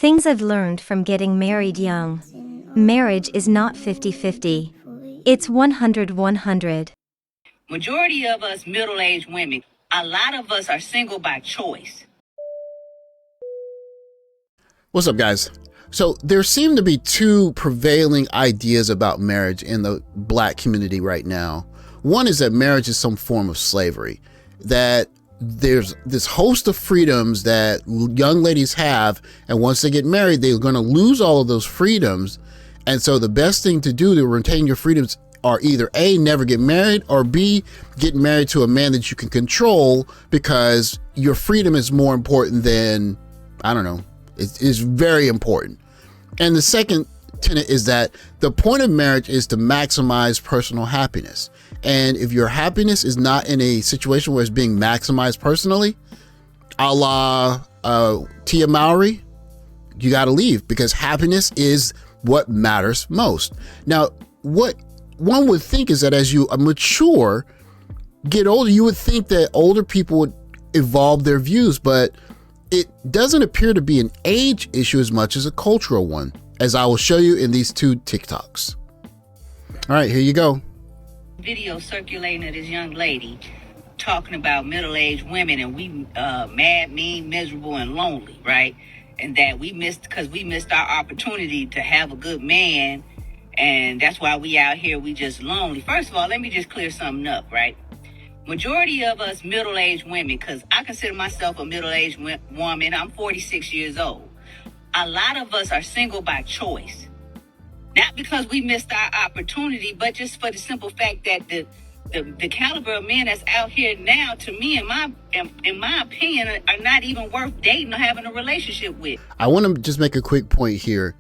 Things I've learned from getting married young. Marriage is not 50-50. It's 100-100. Majority of us middle-aged women, a lot of us are single by choice. What's up, guys? So there seem to be two prevailing ideas about marriage in the Black community right now. One is that marriage is some form of slavery, that there's this host of freedoms that young ladies have, and once they get married, they're going to lose all of those freedoms. And so the best thing to do to retain your freedoms are either A, never get married, or B, get married to a man that you can control, because your freedom is more important than, I don't know, it's very important. And the second tenet is that the point of marriage is to maximize personal happiness. And if your happiness is not in a situation where it's being maximized personally, a la Tia Mowry, you got to leave, because happiness is what matters most. Now, what one would think is that as you mature, get older, you would think that older people would evolve their views, but it doesn't appear to be an age issue as much as a cultural one, as I will show you in these two TikToks. All right, here you go. Video circulating of this young lady talking about middle-aged women, and we mad, mean, miserable, and lonely, right? And that we missed our opportunity to have a good man, and that's why we out here, we just lonely. First of all, let me just clear something up, right? Majority of us middle-aged women, because I consider myself a middle-aged woman, I'm 46 years old. A lot of us are single by choice. Not because we missed our opportunity, but just for the simple fact that the caliber of men that's out here now, to me, in my opinion, are not even worth dating or having a relationship with. I want to just make a quick point here.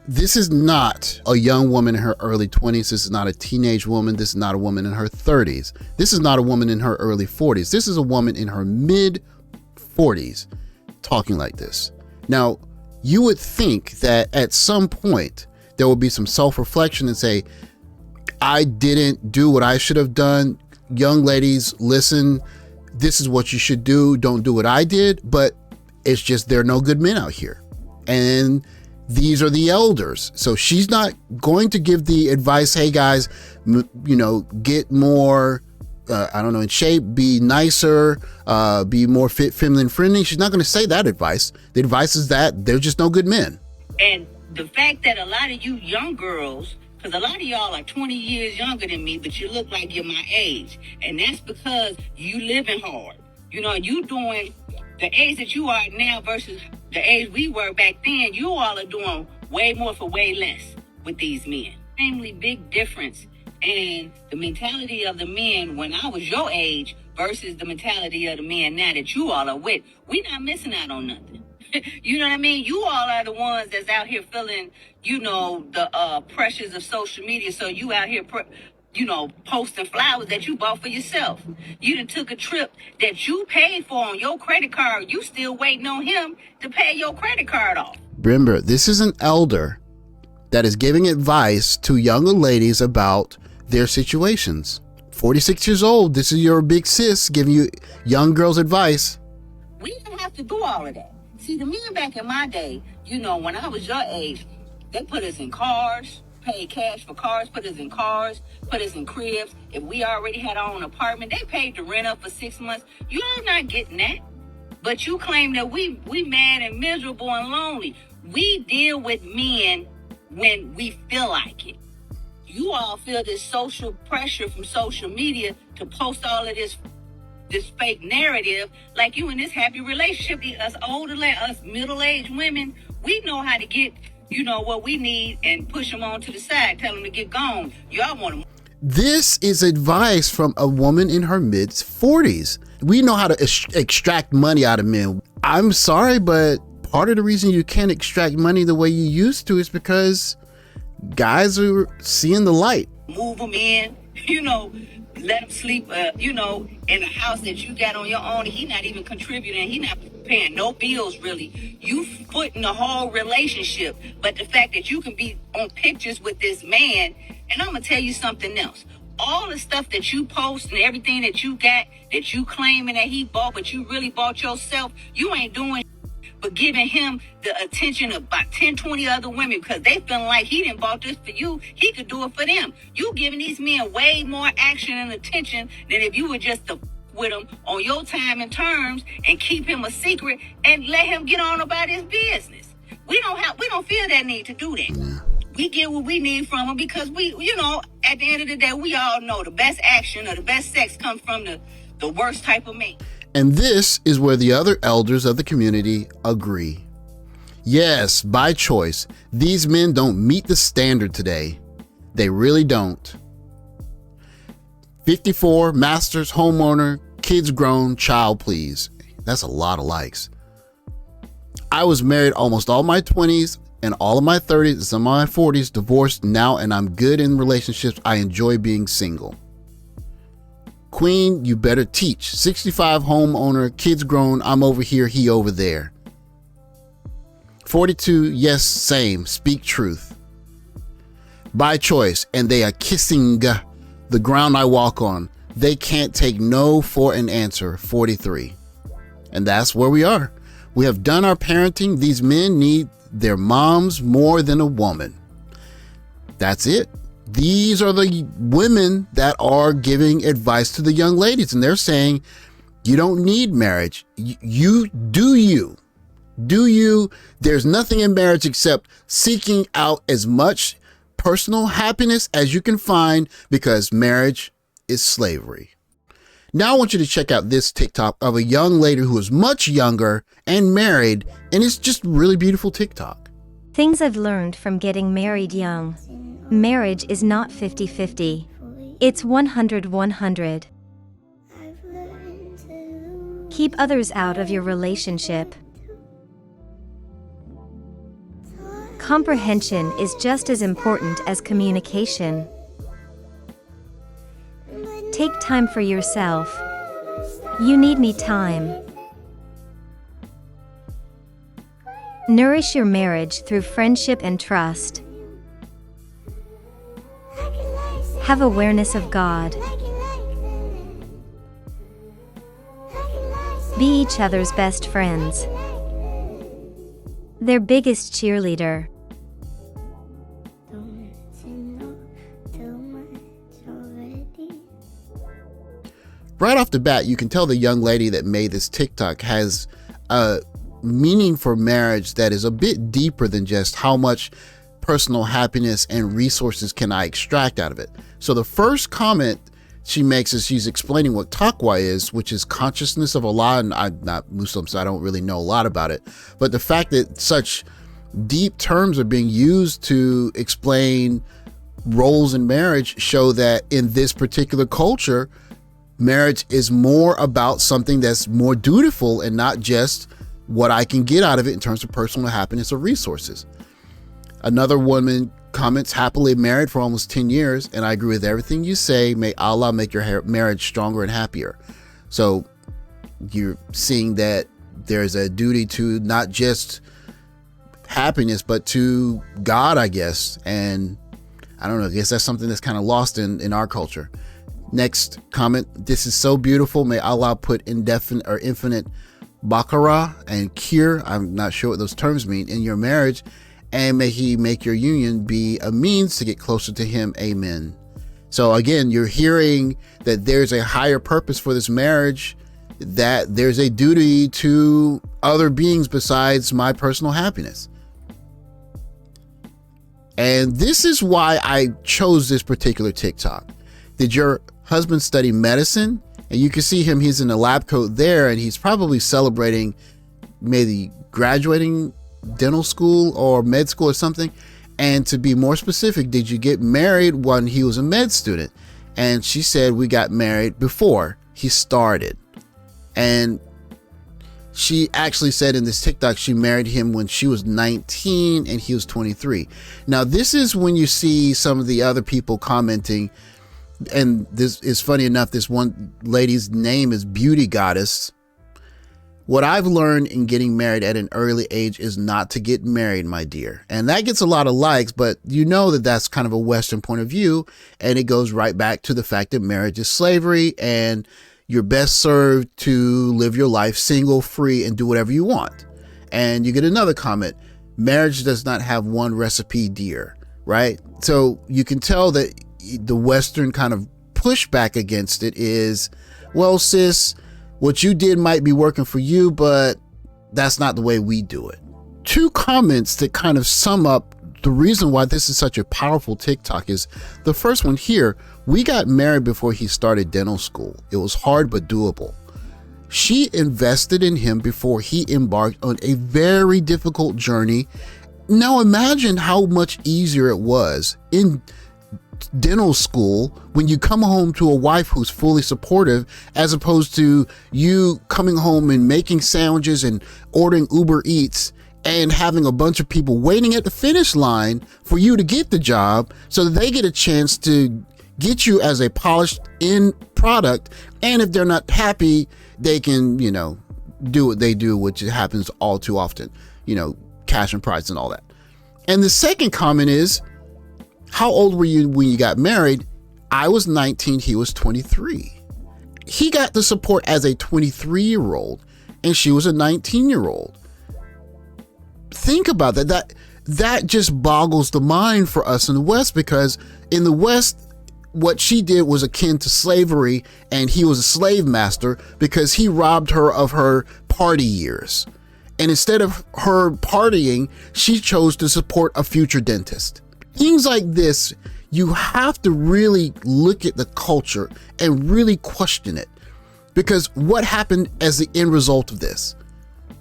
This is not a young woman in her early 20s. This is not a teenage woman. This is not a woman in her 30s. This is not a woman in her early 40s. This is a woman in her mid 40s talking like this. Now, you would think that at some point there will be some self-reflection and say, I didn't do what I should have done. Young ladies, listen, this is what you should do. Don't do what I did. But it's just, there are no good men out here. And these are the elders. So she's not going to give the advice, hey guys, get more, in shape, be nicer, be more fit, feminine friendly. She's not going to say that advice. The advice is that there's just no good men. And the fact that a lot of you young girls, because a lot of y'all are 20 years younger than me, but you look like you're my age. And that's because you living hard. You doing the age that you are now versus the age we were back then. You all are doing way more for way less with these men. Namely, big difference in the mentality of the men when I was your age versus the mentality of the men now that you all are with. We not missing out on nothing. You know what I mean? You all are the ones that's out here feeling, the pressures of social media. So you out here, posting flowers that you bought for yourself. You done took a trip that you paid for on your credit card. You still waiting on him to pay your credit card off. Remember, this is an elder that is giving advice to younger ladies about their situations. 46 years old. This is your big sis giving you young girls advice. We didn't have to do all of that. See, the men back in my day, when I was your age, they put us in cars, paid cash for cars, put us in cars, put us in cribs. If we already had our own apartment, they paid to rent up for 6 months. You all not getting that. But you claim that we mad and miserable and lonely. We deal with men when we feel like it. You all feel this social pressure from social media to post all of this fake narrative like you in this happy relationship. Us older, us middle-aged women, we know how to get, what we need and push them on to the side, tell them to get gone. Y'all want them. This is advice from a woman in her mid 40s. We know how to extract money out of men. I'm sorry, but part of the reason you can't extract money the way you used to is because guys are seeing the light. Move them in, let them sleep, in a house that you got on your own. He not even contributing. He not paying no bills, really. You footing the whole relationship. But the fact that you can be on pictures with this man, and I'm going to tell you something else. All the stuff that you post and everything that you got, that you claiming that he bought, but you really bought yourself, you ain't doing. but giving him the attention of about 10, 20 other women because they feeling like he didn't bought this for you. He could do it for them. You giving these men way more action and attention than if you were just to with him on your time and terms and keep him a secret and let him get on about his business. We don't feel that need to do that. We get what we need from him because we, at the end of the day, we all know the best action or the best sex comes from the worst type of man. And this is where the other elders of the community agree. Yes, by choice, these men don't meet the standard today. They really don't. 54, masters, homeowner, kids grown, child please. That's a lot of likes. I was married almost all my 20s and all of my 30s and some of my 40s, divorced now, and I'm good in relationships. I enjoy being single. Queen, you better teach. 65, homeowner, kids grown, I'm over here, he over there. 42, yes, same, speak truth. By choice, and they are kissing the ground I walk on. They can't take no for an answer. 43. And that's where we are. We have done our parenting. These men need their moms more than a woman. That's it. These are the women that are giving advice to the young ladies. And they're saying, you don't need marriage. You do you. Do you? There's nothing in marriage except seeking out as much personal happiness as you can find, because marriage is slavery. Now I want you to check out this TikTok of a young lady who is much younger and married, and it's just really beautiful TikTok. Things I've learned from getting married young. Marriage is not 50-50. It's 100-100. Keep others out of your relationship. Comprehension is just as important as communication. Take time for yourself. You need me time. Nourish your marriage through friendship and trust. Have awareness of God. Be each other's best friends. Their biggest cheerleader. Right off the bat, you can tell the young lady that made this TikTok has a meaning for marriage that is a bit deeper than just how much personal happiness and resources can I extract out of it. So the first comment she makes is she's explaining what taqwa is, which is consciousness of Allah. And I'm not Muslim, so I don't really know a lot about it. But the fact that such deep terms are being used to explain roles in marriage show that in this particular culture, marriage is more about something that's more dutiful and not just what I can get out of it in terms of personal happiness or resources. Another woman comments, happily married for almost 10 years, and I agree with everything you say. May Allah make your marriage stronger and happier. So you're seeing that there's a duty to not just happiness, but to God, I guess. And I don't know, I guess that's something that's kind of lost in our culture. Next comment, this is so beautiful. May Allah put indefinite or infinite barakah and cure, I'm not sure what those terms mean, in your marriage, and may he make your union be a means to get closer to him. Amen. So again, you're hearing that there's a higher purpose for this marriage, that there's a duty to other beings besides my personal happiness. And this is why I chose this particular TikTok. Did your husband study medicine? And you can see him, he's in a lab coat there, and he's probably celebrating maybe graduating dental school or med school or something. And to be more specific, did you get married when he was a med student? And she said, we got married before he started. And she actually said in this TikTok, she married him when she was 19 and he was 23. Now, this is when you see some of the other people commenting. And this is funny enough, this one lady's name is Beauty Goddess. What I've learned in getting married at an early age is not to get married, my dear. And that gets a lot of likes, but you know that that's kind of a Western point of view. And it goes right back to the fact that marriage is slavery and you're best served to live your life single, free, and do whatever you want. And you get another comment, marriage does not have one recipe, dear, right? So you can tell that the Western kind of pushback against it is, well, sis, what you did might be working for you, but that's not the way we do it. Two comments that kind of sum up the reason why this is such a powerful TikTok is the first one here. We got married before he started dental school. It was hard but doable. She invested in him before he embarked on a very difficult journey. Now imagine how much easier it was in dental school when you come home to a wife who's fully supportive, as opposed to you coming home and making sandwiches and ordering Uber Eats and having a bunch of people waiting at the finish line for you to get the job so that they get a chance to get you as a polished end product. And if they're not happy, they can, do what they do, which happens all too often, cash and price and all that. And the second comment is, how old were you when you got married? I was 19, he was 23. He got the support as a 23-year-old and she was a 19-year-old. Think about that. That just boggles the mind for us in the West, because in the West, what she did was akin to slavery, and he was a slave master because he robbed her of her party years. And instead of her partying, she chose to support a future dentist. Things like this, you have to really look at the culture and really question it. Because what happened as the end result of this?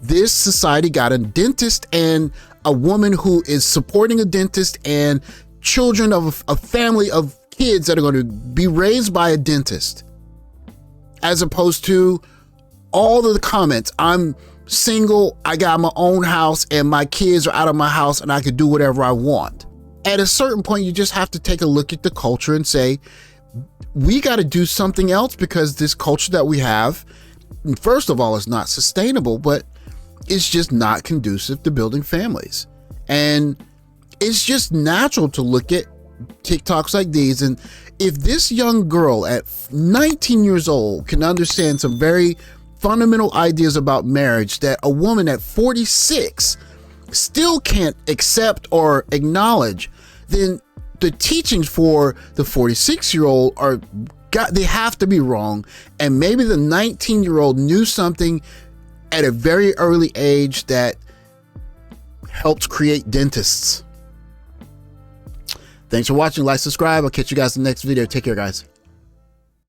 This society got a dentist and a woman who is supporting a dentist and children of a family of kids that are going to be raised by a dentist, as opposed to all of the comments. I'm single, I got my own house, and my kids are out of my house and I could do whatever I want. At a certain point, you just have to take a look at the culture and say, we got to do something else, because this culture that we have, first of all, is not sustainable, but it's just not conducive to building families. And it's just natural to look at TikToks like these. And if this young girl at 19 years old can understand some very fundamental ideas about marriage that a woman at 46 still can't accept or acknowledge, then the teachings for the 46-year-old they have to be wrong. And maybe the 19-year-old knew something at a very early age that helped create dentists. Thanks for watching. Like, subscribe. I'll catch you guys in the next video. Take care, guys.